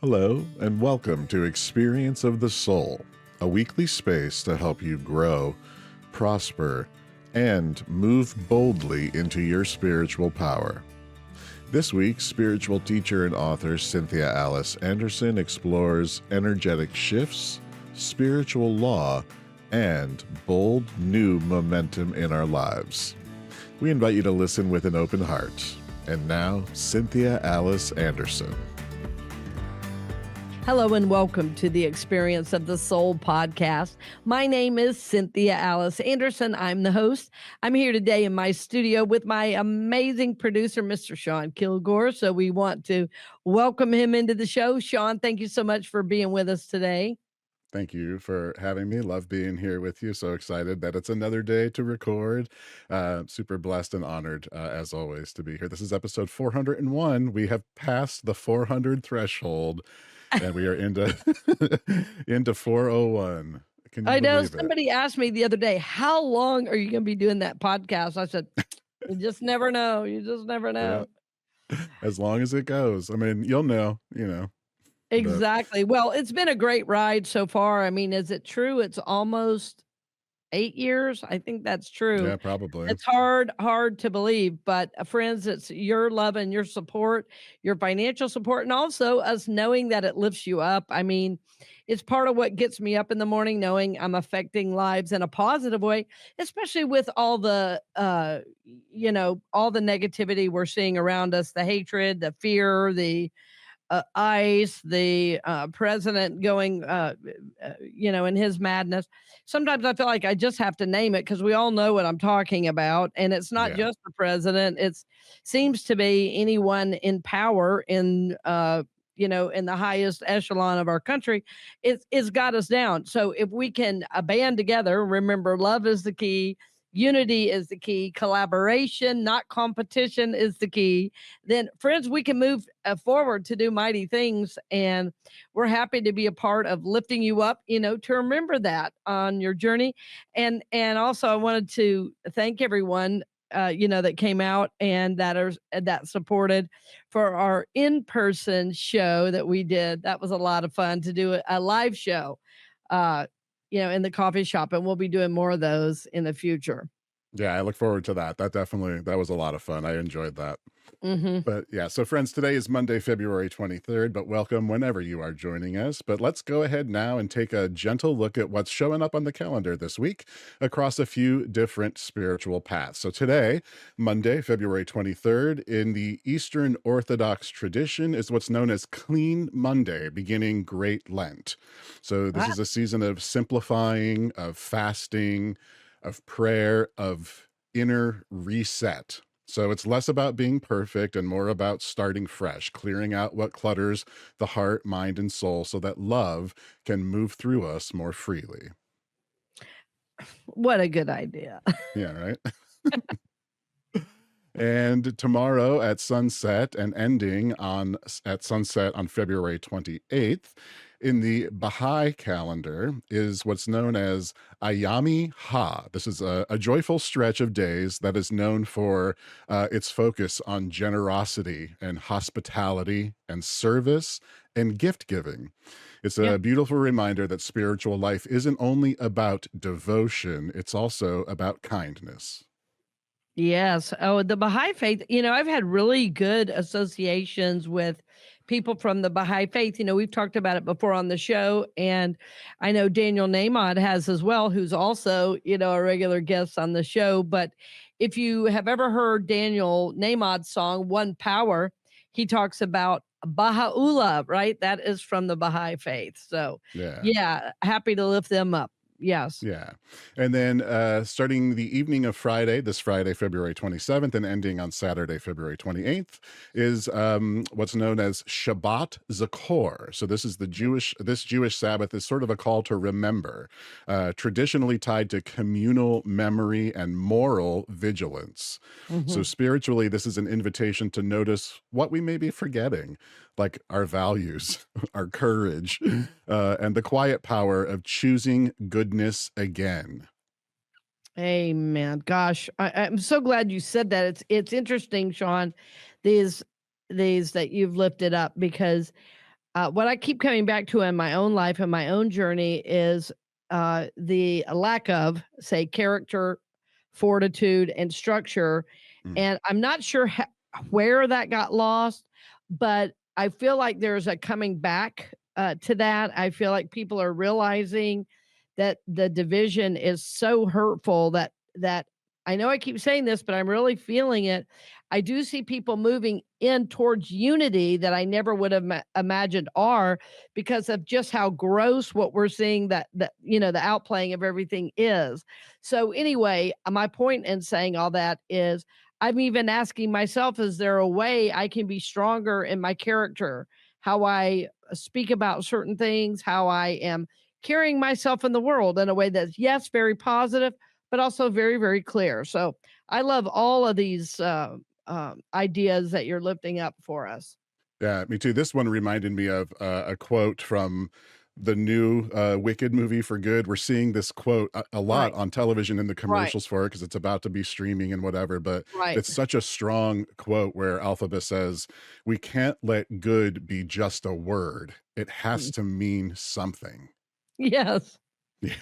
Hello, and welcome to Experience of the Soul, a weekly space to help you grow, prosper, and move boldly into your spiritual power. This week, spiritual teacher and author Cynthia Alice Anderson explores energetic shifts, spiritual law, and bold new momentum in our lives. We invite you to listen with an open heart. And now, Cynthia Alice Anderson. Hello and welcome to the Experience of the Soul podcast. My name is Cynthia Alice Anderson. I'm the host. I'm here today in my studio with my amazing producer, Mr. Sean Kilgore. So we want to welcome him into the show. Sean, thank you so much for being with us today. Thank you for having me. Love being here with you. So excited that it's another day to record. Super blessed and honored, as always, to be here. This is episode 401. We have passed the 400 threshold, and we are into into 401. Can you I know believe it? somebody asked me the other day, how long are you going to be doing that podcast? I said, you just never know. You just never know. Yeah. As long as it goes. I mean, you'll know, but Exactly. Well, it's been a great ride so far. I mean, is it true? It's almost 8 years. I think that's true. yeah, probably. It's hard to believe, but friends, it's your love and your support, your financial support, and also us knowing that it lifts you up. I mean, it's part of what gets me up in the morning, knowing I'm affecting lives in a positive way, especially with all the, all the negativity we're seeing around us, the hatred, the fear, the ICE, the president going, in his madness. Sometimes I feel like I just have to name it because we all know what I'm talking about, and it's not Yeah. just the president. It seems to be anyone in power in the highest echelon of our country. It's got us down. So if we can band together, remember, love is the key. Unity is the key. Collaboration, not competition, is the key. Then, friends, we can move forward to do mighty things. And we're happy to be a part of lifting you up, to remember that on your journey. And also, I wanted to thank everyone. That came out and that supported for our in-person show that we did. That was a lot of fun to do a live show. In the coffee shop, and we'll be doing more of those in the future. Yeah, I look forward to that. That was a lot of fun. I enjoyed that. Mhm. But yeah, so friends, today is Monday, February 23rd, but welcome whenever you are joining us. But let's go ahead now and take a gentle look at what's showing up on the calendar this week across a few different spiritual paths. So today, Monday, February 23rd, in the Eastern Orthodox tradition is what's known as Clean Monday, beginning Great Lent. So this Ah, is a season of simplifying, of fasting, of prayer, of inner reset. So it's less about being perfect and more about starting fresh, clearing out what clutters the heart, mind, and soul so that love can move through us more freely. what a good idea. Yeah, right? And tomorrow at sunset and ending at sunset on February 28th, in the Baha'i calendar is what's known as Ayami Ha. This is a joyful stretch of days that is known for its focus on generosity and hospitality and service and gift giving. It's Yeah. a beautiful reminder that spiritual life isn't only about devotion, it's also about kindness. Yes. Oh, the Baha'i faith, I've had really good associations with people from the Baha'i faith. We've talked about it before on the show, and I know Daniel Namod has as well, who's also, a regular guest on the show. But if you have ever heard Daniel Namod's song, One Power, he talks about Baha'u'llah, right? That is from the Baha'i faith. So, Yeah. yeah, happy to lift them up. Yes. Yeah. And then starting the evening of Friday, this Friday, February 27th, and ending on Saturday, February 28th, is what's known as Shabbat Zachor. So this Jewish Sabbath is sort of a call to remember, traditionally tied to communal memory and moral vigilance. So Mhm. spiritually, this is an invitation to notice what we may be forgetting, like our values, our courage, and the quiet power of choosing goodness again. Amen. Gosh, I'm so glad you said that. It's interesting, Sean, these that you've lifted up because what I keep coming back to in my own life and my own journey is the lack of, say, character, fortitude, and structure. Mm. And I'm not sure where that got lost, but I feel like there's a coming back to that. I feel like people are realizing that the division is so hurtful that I know I keep saying this, but I'm really feeling it. I do see people moving in towards unity that I never would have imagined are because of just how gross what we're seeing that the outplaying of everything is. So anyway, my point in saying all that is I'm even asking myself, is there a way I can be stronger in my character, how I speak about certain things, how I am carrying myself in the world in a way that's, yes, very positive, but also very, very clear. So I love all of these ideas that you're lifting up for us. Yeah, me too. This one reminded me of a quote from the new Wicked movie for Good. We're seeing this quote a lot Right, on television in the right, commercials for it because it's about to be streaming and whatever. But right. it's such a strong quote where Alphaba says, "We can't let good be just a word. It has Mm. to mean something." Yes. Yeah.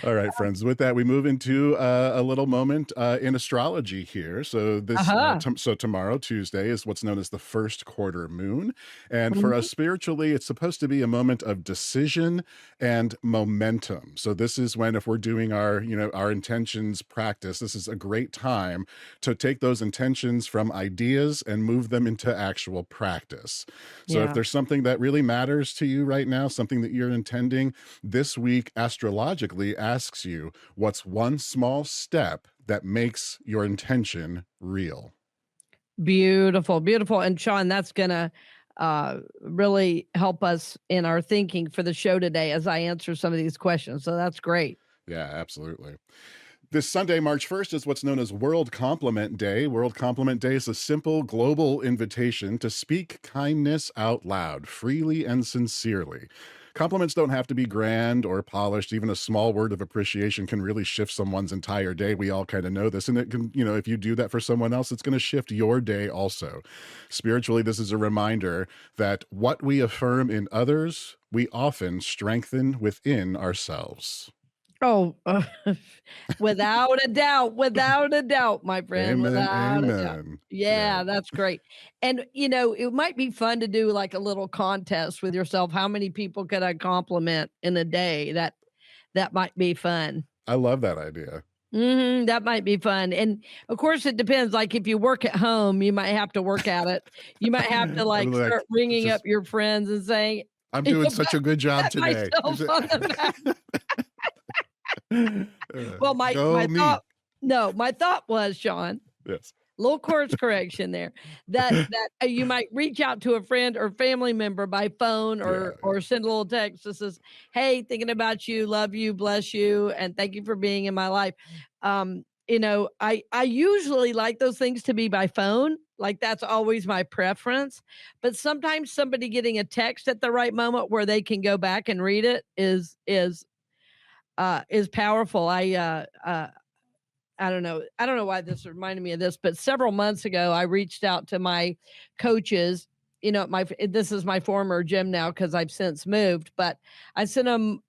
All right, friends. With that, we move into a little moment in astrology here. So Uh-huh. so tomorrow, Tuesday, is what's known as the first quarter moon, and for Mhm. us spiritually, it's supposed to be a moment of decision and momentum. So this is when, if we're doing our our intentions practice, this is a great time to take those intentions from ideas and move them into actual practice. So if Yeah. there's something that really matters to you right now, something that you're intending this week, astrologically asks you, what's one small step that makes your intention real? Beautiful, beautiful. And Sean, that's gonna really help us in our thinking for the show today as I answer some of these questions. So that's great. Yeah, absolutely. This Sunday, March 1st, is what's known as World Compliment Day. World Compliment Day is a simple global invitation to speak kindness out loud, freely and sincerely. Compliments don't have to be grand or polished. Even a small word of appreciation can really shift someone's entire day. We all kind of know this. And it can, if you do that for someone else, it's going to shift your day also. Spiritually, this is a reminder that what we affirm in others, we often strengthen within ourselves. Oh, without a doubt, my friend, Amen. without a doubt. Amen. Yeah. Yeah, that's great. And it might be fun to do like a little contest with yourself. How many people could I compliment in a day? That might be fun. I love that idea. That might be fun. And of course, it depends. Like if you work at home, you might have to work at it. You might have to I'm like like, start ringing up just, your friends and saying, I'm doing such pat, a good job pat today. myself on the back. Well, my Go me. thought no, my thought was, Sean, Yes. little course correction there, that you might reach out to a friend or family member by phone Yeah. or send a little text that says, "Hey, thinking about you, love you, bless you, and thank you for being in my life." I usually like those things to be by phone, like that's always my preference, but sometimes somebody getting a text at the right moment where they can go back and read it is powerful. I don't know why this reminded me of this, but several months ago, I reached out to my coaches. This is my former gym now because I've since moved, but I sent them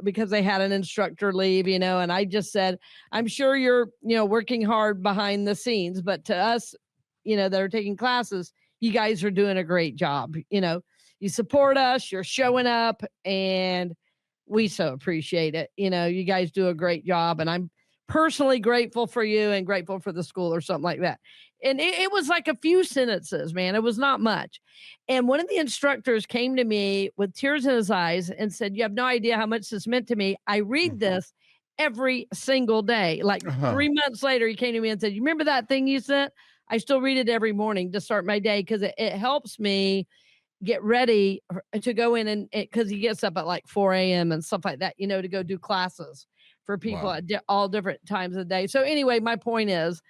because they had an instructor leave, and I just said, I'm sure you're, working hard behind the scenes, but to us, that are taking classes, you guys are doing a great job. You support us, you're showing up, and we so appreciate it. You guys do a great job, and I'm personally grateful for you and grateful for the school or something like that. And it was like a few sentences, man. It was not much. And one of the instructors came to me with tears in his eyes and said, "You have no idea how much this meant to me. I read Mhm. this every single day." Like Uh-huh. 3 months later, he came to me and said, "You remember that thing you sent? I still read it every morning to start my day because it helps me get ready to go in and because he gets up at like 4 a.m. and stuff like that, to go do classes for people Wow. at all different times of the day." So anyway, my point is,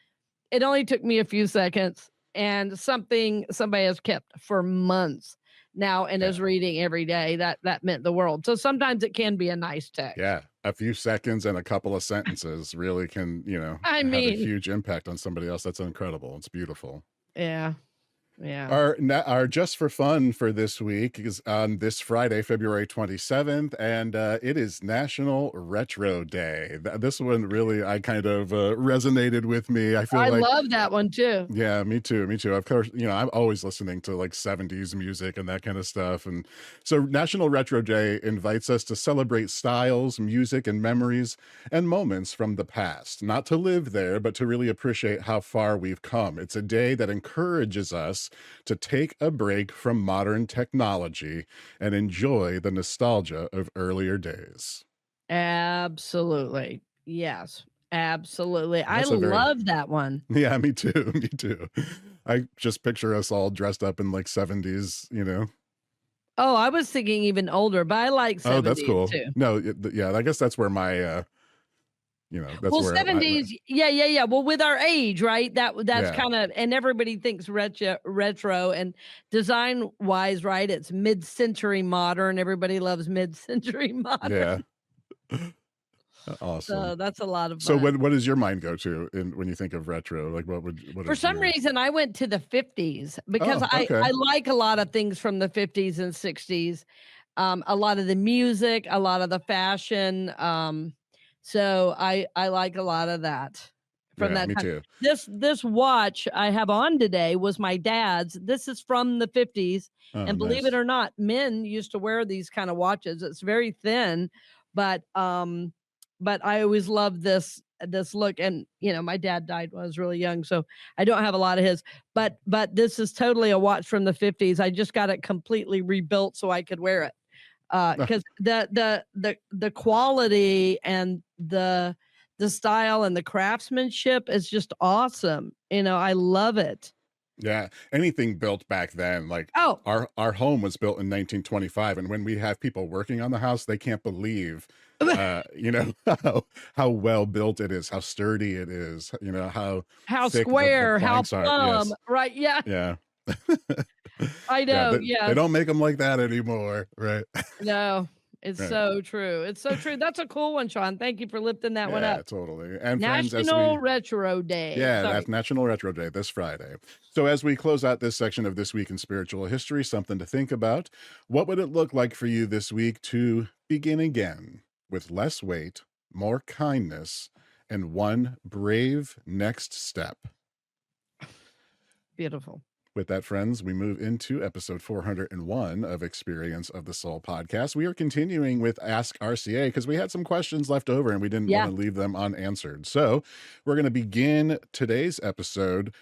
it only took me a few seconds and somebody has kept for months now and is Yeah. reading every day. That meant the world. So sometimes it can be a nice text. Yeah. A few seconds and a couple of sentences really can, I have a mean, huge impact on somebody else. That's incredible. It's beautiful. yeah. Yeah. Our just for fun for this week is on this Friday, February 27th, and it is National Retro Day. This one really, I kind of resonated with me. I feel I like, love that one too. yeah, me too, me too. Of course, I'm always listening to like 70s music and that kind of stuff. And so National Retro Day invites us to celebrate styles, music, and memories and moments from the past, not to live there, but to really appreciate how far we've come. It's a day that encourages us to take a break from modern technology and enjoy the nostalgia of earlier days. Absolutely. Yes, absolutely. I That's a very, love that one. yeah, me too, me too. I just picture us all dressed up in like 70s. Oh, I was thinking even older, but I like Oh, that's 70s cool. too. No, yeah, I guess that's where that's Well, where 70s, yeah, yeah, yeah. Well, with our age, right? That's yeah, kind of, and everybody thinks retro and design wise, right? It's mid-century modern. Everybody loves mid-century yeah. modern. Awesome. So that's a lot of So fun. what does your mind go to when you think of retro? Like what For is some your reason, I went to the 50s because Oh, okay. I like a lot of things from the 50s and 60s. A lot of the music, a lot of the fashion. So I like a lot of that from Yeah, that me time. too. This watch I have on today was my dad's. This is from the 50s. Oh, And believe it nice. or not, men used to wear these kind of watches. It's very thin, but I always loved this look. And my dad died when I was really young, so I don't have a lot of his, but this is totally a watch from the 50s. I just got it completely rebuilt so I could wear it. Because the quality and the style and the craftsmanship is just awesome. I love it. Yeah, anything built back then, like Oh, our home was built in 1925, and when we have people working on the house, they can't believe, how well built it is, how sturdy it is, how how thick the square, how planks are. plumb, Yes, right? Yeah, yeah, I yeah. know. They Yes. don't make them like that anymore, right? No, it's Right. so true. It's so true. That's a cool one, Sean. Thank you for lifting that one Yeah, up. totally. And friends, as National we Retro Day. Yeah, Sorry. that's National Retro Day this Friday. So, as we close out this section of This Week in Spiritual History, something to think about. What would it look like for you this week to begin again with less weight, more kindness, and one brave next step? Beautiful. With that, friends, we move into episode 401 of Experience of the Soul podcast. We are continuing with Ask RCA because we had some questions left over and we didn't want Yeah. to leave them unanswered. So, we're going to begin today's episode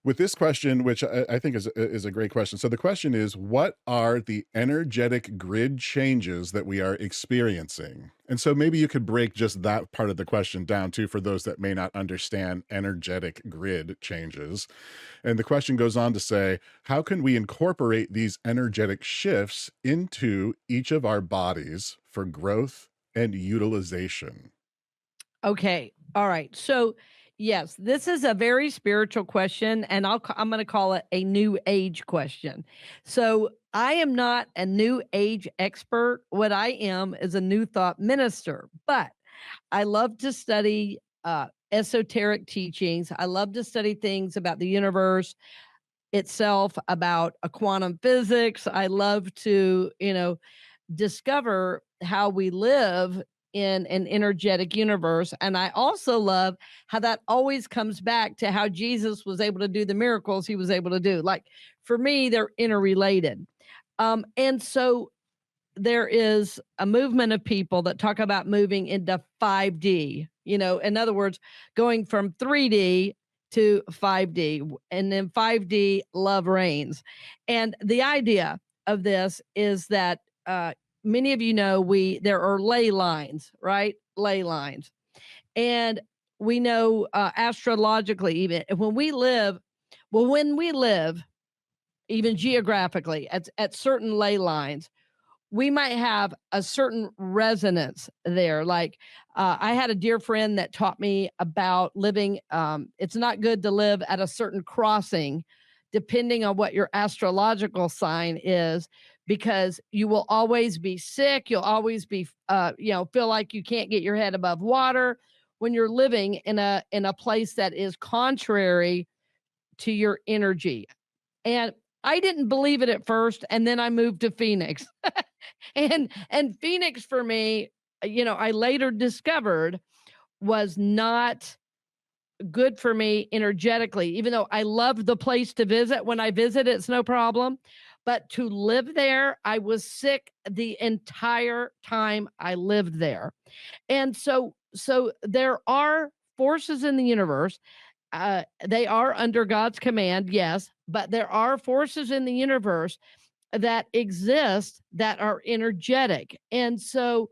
with this question, which I think is a great question. So the question is, what are the energetic grid changes that we are experiencing? And so maybe you could break just that part of the question down too, for those that may not understand energetic grid changes. And the question goes on to say, how can we incorporate these energetic shifts into each of our bodies for growth and utilization? Okay. All right. So, yes, this is a very spiritual question, and I'm going to call it a new age question. So, I am not a new age expert. What I am is a new thought minister, but I love to study esoteric teachings. I love to study things about the universe itself, about quantum physics. I love to, discover how we live in an energetic universe. And I also love how that always comes back to how Jesus was able to do the miracles he was able to do. Like for me, they're interrelated. And so there is a movement of people that talk about moving into 5D, in other words, going from 3D to 5D, and then 5D love reigns. And the idea of this is that many of there are ley lines, right? Ley lines. And we know astrologically, even when we live, even geographically, at certain ley lines, we might have a certain resonance there. Like I had a dear friend that taught me about living. It's not good to live at a certain crossing, depending on what your astrological sign is, because you will always be sick. You'll always be, feel like you can't get your head above water when you're living in a place that is contrary to your energy. And I didn't believe it at first, and then I moved to Phoenix. And Phoenix for me, I later discovered was not good for me energetically, even though I loved the place to visit. When I visit, it's no problem. But to live there, I was sick the entire time I lived there. And so there are forces in the universe. They are under God's command, yes, but there are forces in the universe that exist that are energetic. And so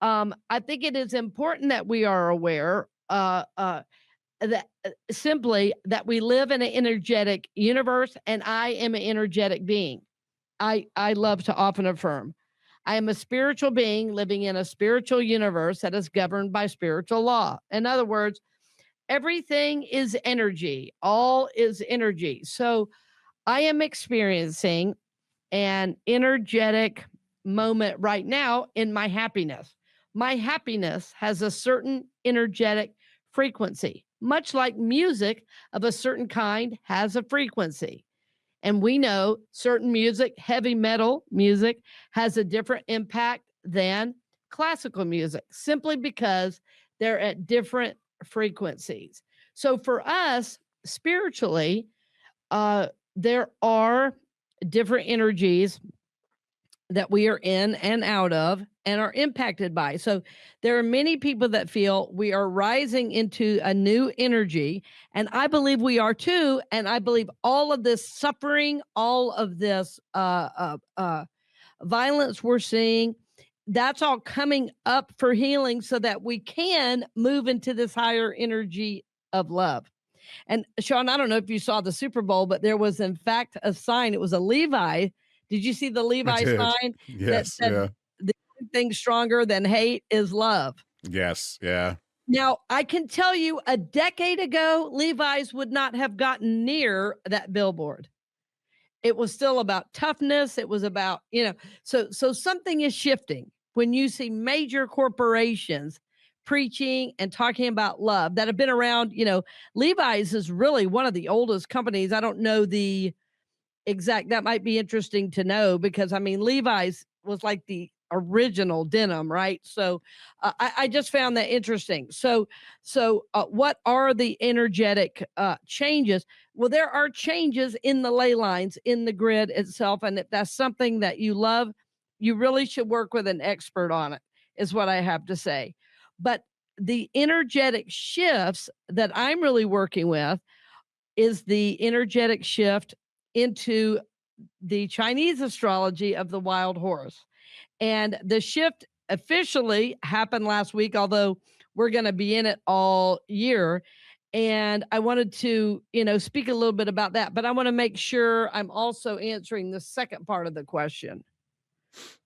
I think it is important that we are aware that simply that we live in an energetic universe, and I am an energetic being. I love to often affirm I am a spiritual being living in a spiritual universe that is governed by spiritual law. In other words, everything is energy, all is energy. So I am experiencing an energetic moment right now in my happiness. My happiness has a certain energetic frequency, much like music of a certain kind has a frequency. And we know certain music, heavy metal music, has a different impact than classical music simply because they're at different frequencies. So for us, spiritually, there are different energies that we are in and out of and are impacted by. So there are many people that feel we are rising into a new energy. And I believe we are too. And I believe all of this suffering, all of this violence we're seeing, that's all coming up for healing so that we can move into this higher energy of love. And Sean, I don't know if you saw the Super Bowl, but there was in fact a sign. It was a Levi. Did you see the I Levi did. sign that Yes. said Yeah. the only thing stronger than hate is love? Yes. Yeah. Now, I can tell you a decade ago, Levi's would not have gotten near that billboard. It was still about toughness. It was about, so something is shifting when you see major corporations preaching and talking about love that have been around. Levi's is really one of the oldest companies. I don't know the exact, that might be interesting to know because I mean, Levi's was like the original denim, right? So I just found that interesting. So what are the energetic changes? Well, there are changes in the ley lines in the grid itself. And if that's something that you love, you really should work with an expert on it, is what I have to say. But the energetic shifts that I'm really working with is the energetic shift into the Chinese astrology of the wild horse. And the shift officially happened last week, although we're going to be in it all year. And I wanted to, speak a little bit about that, but I want to make sure I'm also answering the second part of the question.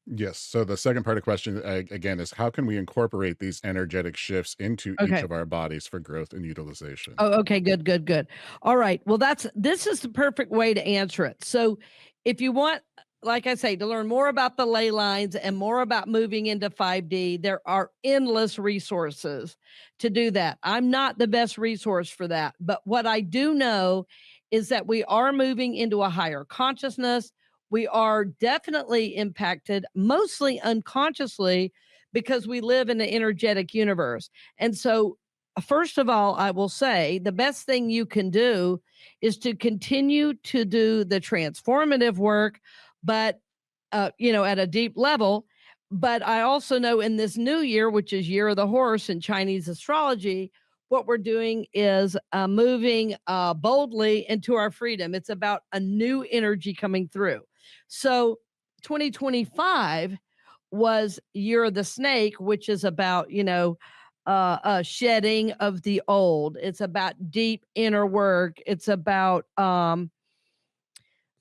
Yes. So the second part of the question again is how can we incorporate these energetic shifts into each Okay. of our bodies for growth and utilization? Oh, okay, good. All right. Well, this is the perfect way to answer it. So, if you want, like I say, to learn more about the ley lines and more about moving into 5D, there are endless resources to do that. I'm not the best resource for that, but what I do know is that we are moving into a higher consciousness. We are definitely impacted, mostly unconsciously, because we live in an energetic universe. And so first of all, I will say the best thing you can do is to continue to do the transformative work, but at a deep level. But I also know in this new year, which is Year of the Horse in Chinese astrology, what we're doing is moving boldly into our freedom. It's about a new energy coming through. So 2025 was Year of the Snake, which is about, shedding of the old. It's about deep inner work. It's about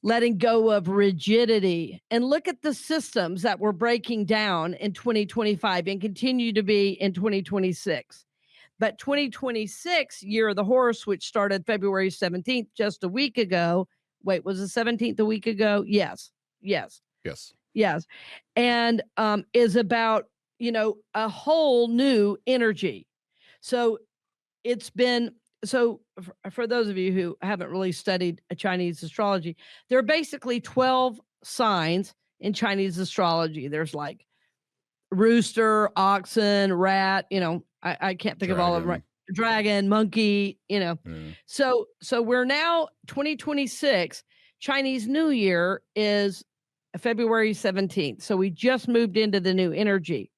letting go of rigidity. And look at the systems that we're breaking down in 2025 and continue to be in 2026. But 2026, Year of the Horse, which started February 17th, just a week ago. Wait, was the 17th a week ago? Yes. Yes. Yes. And is about, a whole new energy. So it's been so for those of you who haven't really studied Chinese astrology, there are basically 12 signs in Chinese astrology. There's like rooster, oxen, rat, I can't think of all of them, right? Dragon. Dragon, monkey, Yeah. So we're now 2026. Chinese New Year is February 17th. So we just moved into the new energy.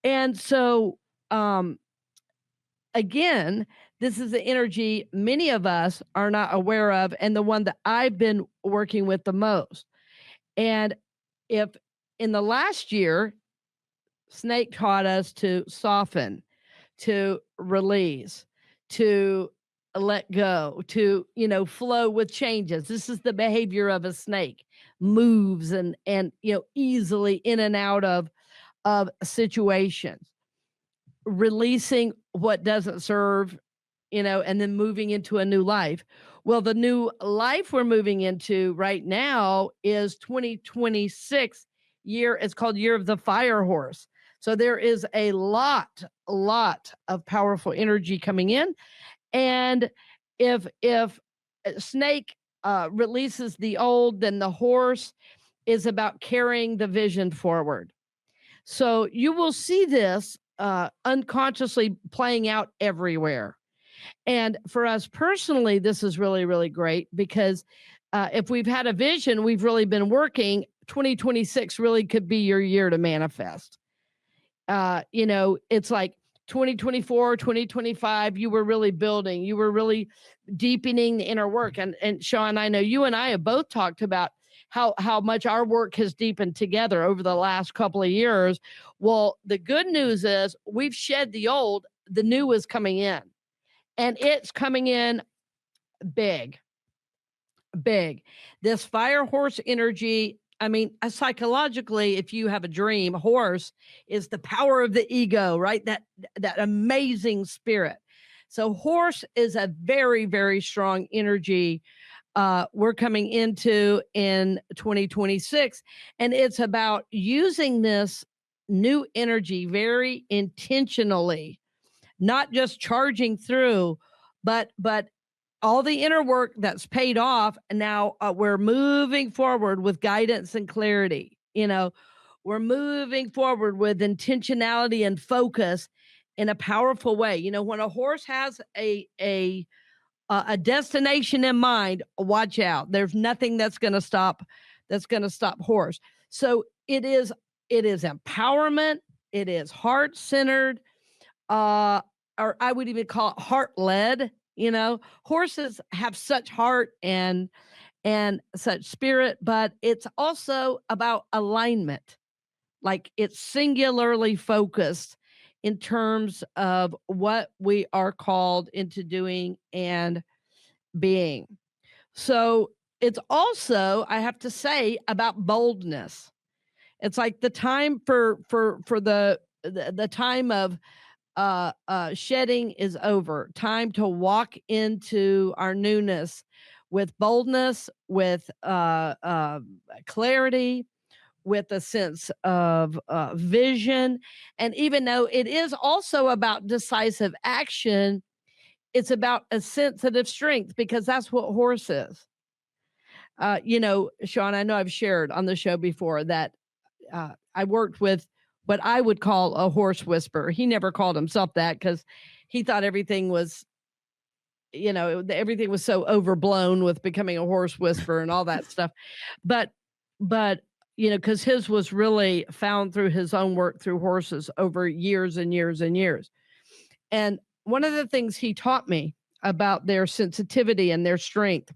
And so again, this is the energy many of us are not aware of, and the one that I've been working with the most. And if in the last year, Snake taught us to soften, to release, to let go, to, flow with changes. This is the behavior of a snake, moves and easily in and out of situations, releasing what doesn't serve, and then moving into a new life. Well, the new life we're moving into right now is 2026 year. It's called Year of the Fire Horse. So there is a lot of powerful energy coming in. And if snake releases the old, then the horse is about carrying the vision forward. So you will see this unconsciously playing out everywhere. And for us personally, this is really, really great because if we've had a vision, we've really been working. 2026 really could be your year to manifest. It's like 2024, 2025, you were really building, you were really deepening the inner work. And Sean, I know you and I have both talked about how much our work has deepened together over the last couple of years. Well, the good news is we've shed the old, the new is coming in, and it's coming in big. This fire horse energy, I mean, psychologically, if you have a dream, horse is the power of the ego, right? That amazing spirit. So horse is a very, very strong energy we're coming into in 2026. And it's about using this new energy very intentionally, not just charging through, but all the inner work that's paid off. Now we're moving forward with guidance and clarity. We're moving forward with intentionality and focus in a powerful way. When a horse has a destination in mind, watch out. There's nothing that's going to stop horse. So it is empowerment. It is heart centered, or I would even call it heart led. Horses have such heart and such spirit, but it's also about alignment. Like it's singularly focused in terms of what we are called into doing and being. So it's also, I have to say, about boldness. It's like the time for the time of shedding is over. Time to walk into our newness with boldness, with clarity, with a sense of vision. And even though it is also about decisive action, it's about a sensitive strength because that's what horse is. Sean, I know I've shared on the show before that I worked with what I would call a horse whisperer. He never called himself that because he thought everything was, everything was so overblown with becoming a horse whisperer and all that stuff. But, because his was really found through his own work through horses over years and years and years. And one of the things he taught me about their sensitivity and their strength,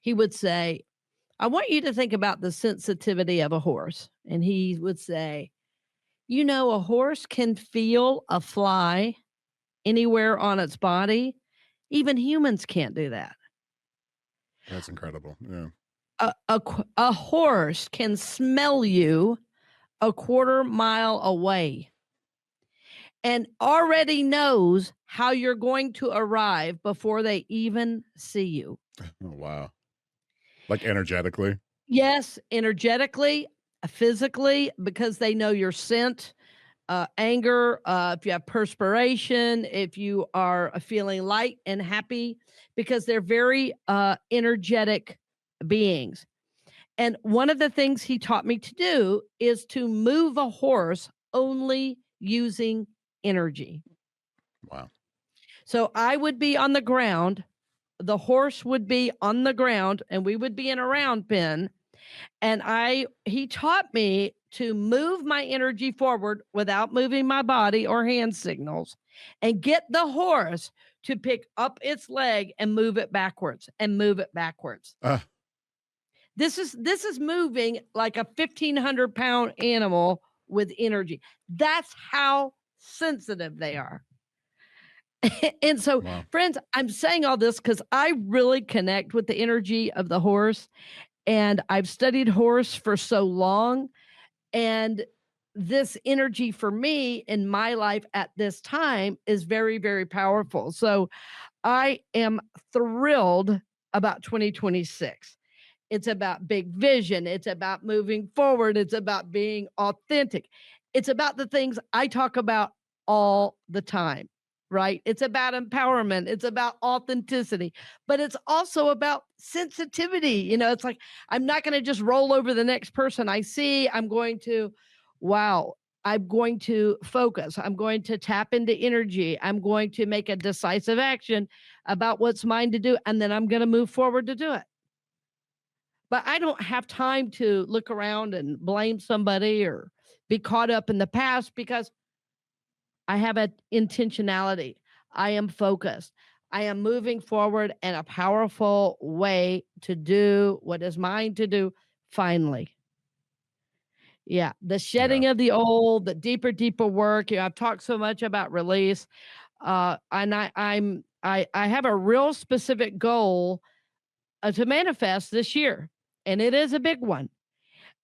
he would say, I want you to think about the sensitivity of a horse. And he would say, a horse can feel a fly anywhere on its body. Even humans can't do that. That's incredible. Yeah. A horse can smell you a quarter mile away and already knows how you're going to arrive before they even see you. Oh, wow. Like energetically? Yes, energetically, physically, because they know your scent. anger, if you have perspiration, if you are feeling light and happy, because they're very energetic beings. And one of the things he taught me to do is to move a horse only using energy. Wow. So I would be on the ground, the horse would be on the ground, and we would be in a round pen. And he taught me to move my energy forward without moving my body or hand signals, and get the horse to pick up its leg and move it backwards and move it backwards. This is moving like a 1,500-pound animal with energy. That's how sensitive they are. And so, Wow. friends, I'm saying all this because I really connect with the energy of the horse. And I've studied horse for so long. And this energy for me in my life at this time is very, very powerful. So I am thrilled about 2026. It's about big vision. It's about moving forward. It's about being authentic. It's about the things I talk about all the time, right? It's about empowerment. It's about authenticity, but it's also about sensitivity. You know, it's like, I'm not going to just roll over the next person I see. I'm going to focus. I'm going to tap into energy. I'm going to make a decisive action about what's mine to do. And then I'm going to move forward to do it. But I don't have time to look around and blame somebody or be caught up in the past, because I have an intentionality. I am focused. I am moving forward in a powerful way to do what is mine to do finally. Yeah, the Yeah. shedding of the old, the deeper work. I've talked so much about release. And I have a real specific goal to manifest this year, and it is a big one.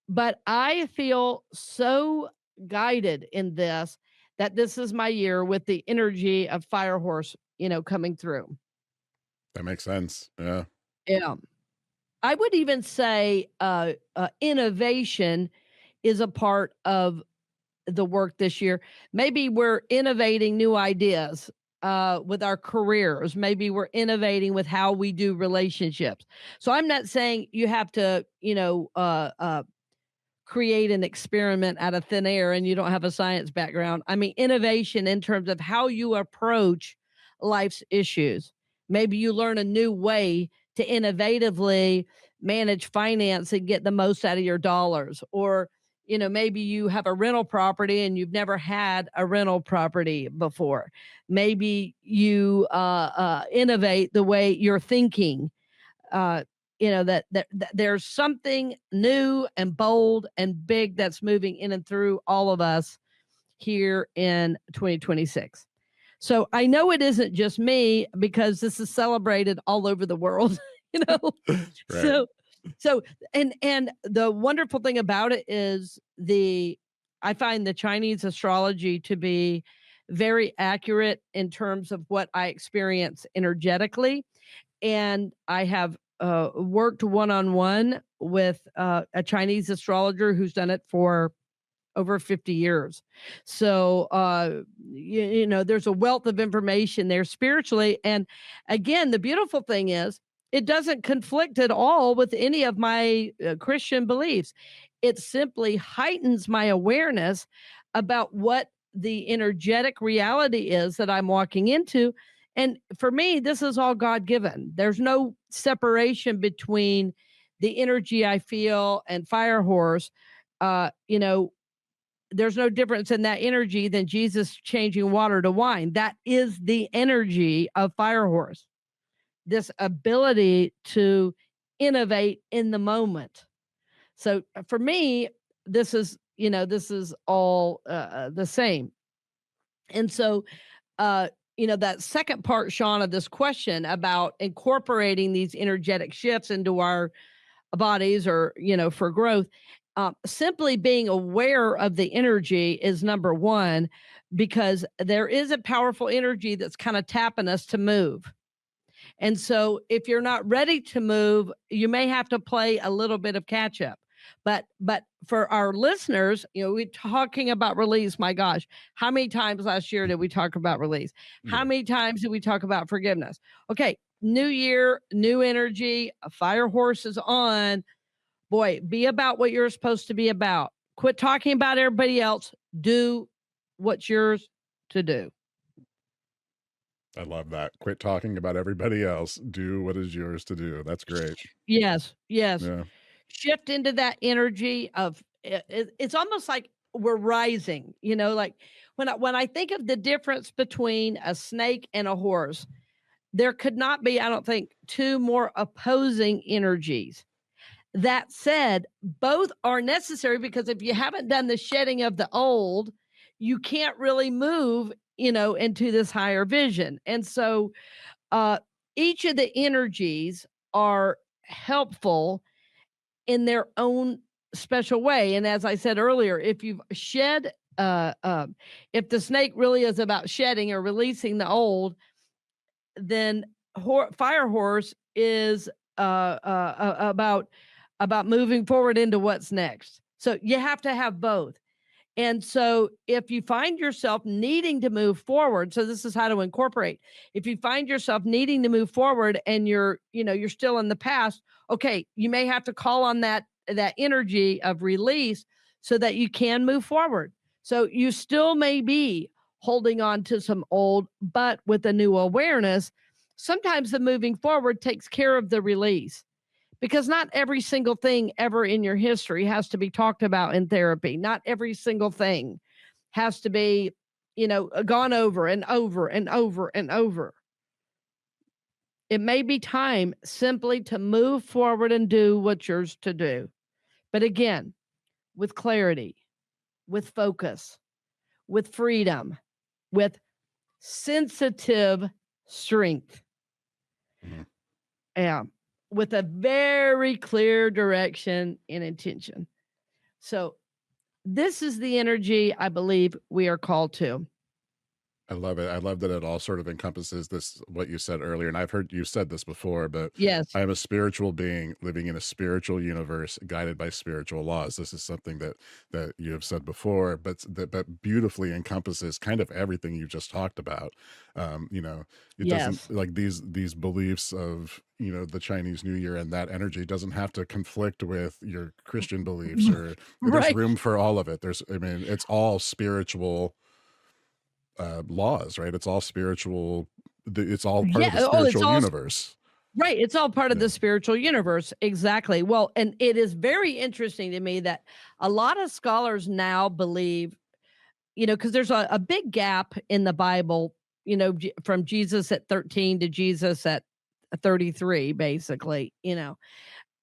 But I feel so guided in this, that this is my year with the energy of Fire Horse, coming through. That makes sense. Yeah. Yeah. I would even say innovation is a part of the work this year. Maybe we're innovating new ideas with our careers. Maybe we're innovating with how we do relationships. So I'm not saying you have to, create an experiment out of thin air and you don't have a science background. I mean, innovation in terms of how you approach life's issues. Maybe you learn a new way to innovatively manage finance and get the most out of your dollars. Or, maybe you have a rental property and you've never had a rental property before. Maybe you innovate the way you're thinking. That there's something new and bold and big that's moving in and through all of us here in 2026. So I know it isn't just me, because this is celebrated all over the world, you know. Right. So and the wonderful thing about it is I find the Chinese astrology to be very accurate in terms of what I experience energetically. And I have worked one-on-one with a Chinese astrologer who's done it for over 50 years. So, there's a wealth of information there spiritually. And again, the beautiful thing is, it doesn't conflict at all with any of my Christian beliefs. It simply heightens my awareness about what the energetic reality is that I'm walking into. And for me, this is all God given. There's no separation between the energy I feel and Fire Horse. There's no difference in that energy than Jesus changing water to wine. That is the energy of Fire Horse. This ability to innovate in the moment. So for me, this is all the same. And so, that second part, Sean, of this question about incorporating these energetic shifts into our bodies, or, for growth, simply being aware of the energy is number one, because there is a powerful energy that's kind of tapping us to move. And so if you're not ready to move, you may have to play a little bit of catch up. But for our listeners, we're talking about release. My gosh, how many times last year did we talk about release? How Yeah. many times did we talk about forgiveness? Okay, new year, new energy, a fire horse is on. Boy, be about what you're supposed to be about. Quit talking about everybody else. Do what's yours to do. I love that. Quit talking about everybody else. Do what is yours to do. That's great. Yes, yes. Yeah. Shift into that energy of it's almost like we're rising, like when I think of the difference between a snake and a horse, there could not be, I don't think, two more opposing energies. That said, both are necessary because if you haven't done the shedding of the old, you can't really move, into this higher vision. And so uh each of the energies are helpful in their own special way. And as I said earlier, if you've shed, if the snake really is about shedding or releasing the old, then fire horse is about moving forward into what's next. So you have to have both. And so if you find yourself needing to move forward, so this is how to incorporate. If you find yourself needing to move forward and you're still in the past, okay, you may have to call on that energy of release so that you can move forward. So you still may be holding on to some old, but with a new awareness, sometimes the moving forward takes care of the release because not every single thing ever in your history has to be talked about in therapy. Not every single thing has to be, gone over and over and over and over. It may be time simply to move forward and do what's yours to do. But again, with clarity, with focus, with freedom, with sensitive strength. Mhm. Yeah. With a very clear direction and intention. So this is the energy I believe we are called to. I love it. I love that it all sort of encompasses this, what you said earlier. And I've heard you said this before, but Yes. I am a spiritual being living in a spiritual universe guided by spiritual laws. This is something that you have said before, but beautifully encompasses kind of everything you just talked about. It doesn't Yes. like these beliefs of, the Chinese New Year and that energy doesn't have to conflict with your Christian beliefs, or there's Right. room for all of it. It's all spiritual laws, right? It's all spiritual. It's all part of the Yeah. Oh, it's spiritual all universe. right. It's all part of Yeah. the spiritual universe. Exactly. Well, and it is very interesting to me that a lot of scholars now believe, because there's a big gap in the Bible, from Jesus at 13 to Jesus at 33, basically,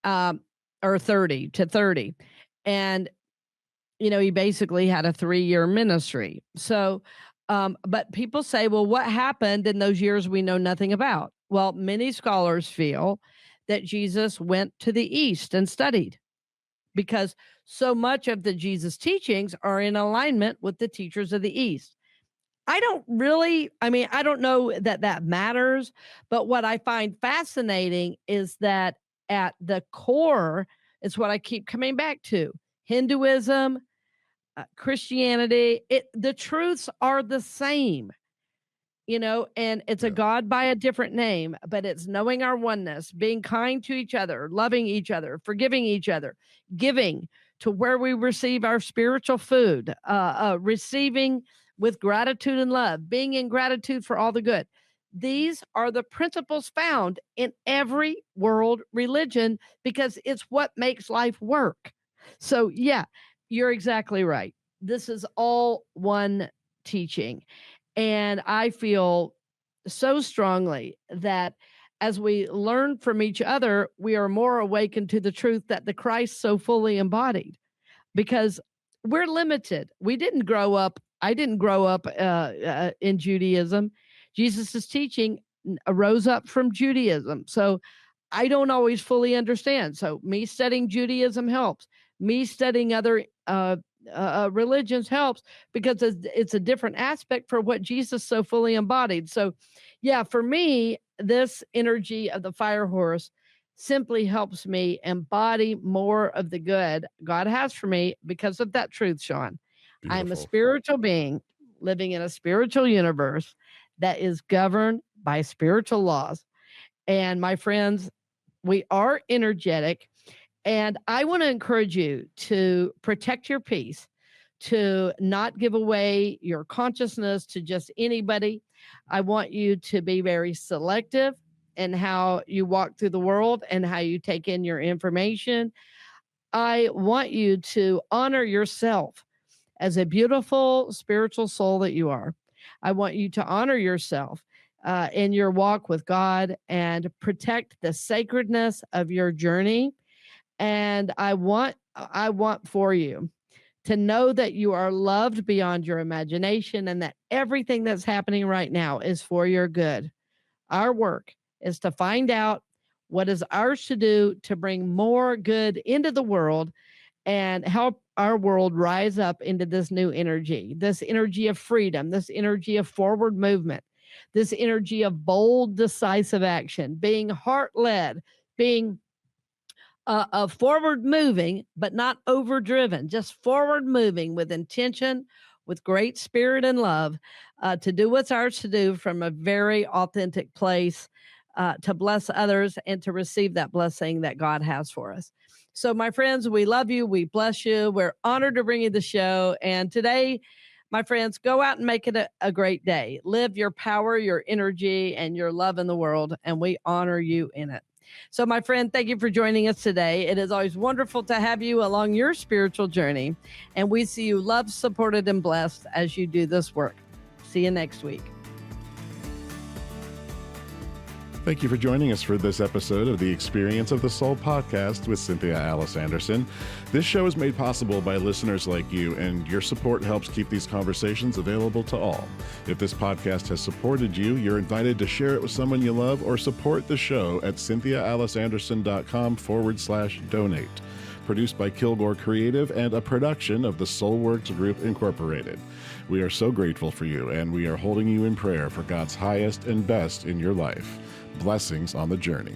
um, or 30 to 30. And, he basically had a 3-year ministry. So, but people say, well, what happened in those years we know nothing about? Well, many scholars feel that Jesus went to the East and studied because so much of the Jesus teachings are in alignment with the teachers of the East. I don't know that matters, but what I find fascinating is that at the core, it's what I keep coming back to Hinduism, Christianity, the truths are the same. And it's a Yeah. God by a different name, but it's knowing our oneness, being kind to each other, loving each other, forgiving each other, giving to where we receive our spiritual food, receiving with gratitude and love, being in gratitude for all the good. These are the principles found in every world religion because it's what makes life work. So, yeah, you're exactly right. This is all one teaching. And I feel so strongly that as we learn from each other, we are more awakened to the truth that the Christ so fully embodied because we're limited. I didn't grow up in Judaism. Jesus' teaching arose up from Judaism. So I don't always fully understand. So me studying Judaism helps. Me studying other religions helps because it's a different aspect for what Jesus so fully embodied. So, yeah, for me, this energy of the fire horse simply helps me embody more of the good God has for me because of that truth, Sean. I'm a Beautiful. spiritual being living in a spiritual universe that is governed by spiritual laws. And my friends, we are energetic. And I want to encourage you to protect your peace, to not give away your consciousness to just anybody. I want you to be very selective in how you walk through the world and how you take in your information. I want you to honor yourself as a beautiful spiritual soul that you are. I want you to honor yourself in your walk with God and protect the sacredness of your journey. And I want for you to know that you are loved beyond your imagination and that everything that's happening right now is for your good. Our work is to find out what is ours to do to bring more good into the world and help our world rise up into this energy of freedom, this energy of forward movement, this energy of bold, decisive action, being heart led, being forward moving, but not overdriven, just forward moving with intention, with great spirit and love to do what's ours to do from a very authentic place to bless others and to receive that blessing that God has for us. So, my friends, we love you. We bless you. We're honored to bring you the show. And today, my friends, go out and make it a great day. Live your power, your energy, and your love in the world. And we honor you in it. So, my friend, thank you for joining us today. It is always wonderful to have you along your spiritual journey. And we see you loved, supported, and blessed as you do this work. See you next week. Thank you for joining us for this episode of the Experience of the Soul podcast with Cynthia Alice Anderson. This show is made possible by listeners like you, and your support helps keep these conversations available to all. If this podcast has supported you, you're invited to share it with someone you love or support the show at cynthiaaliceanderson.com/donate. Produced by Kilgore Creative and a production of the Soulworks Group Incorporated. We are so grateful for you, and we are holding you in prayer for God's highest and best in your life. Blessings on the journey.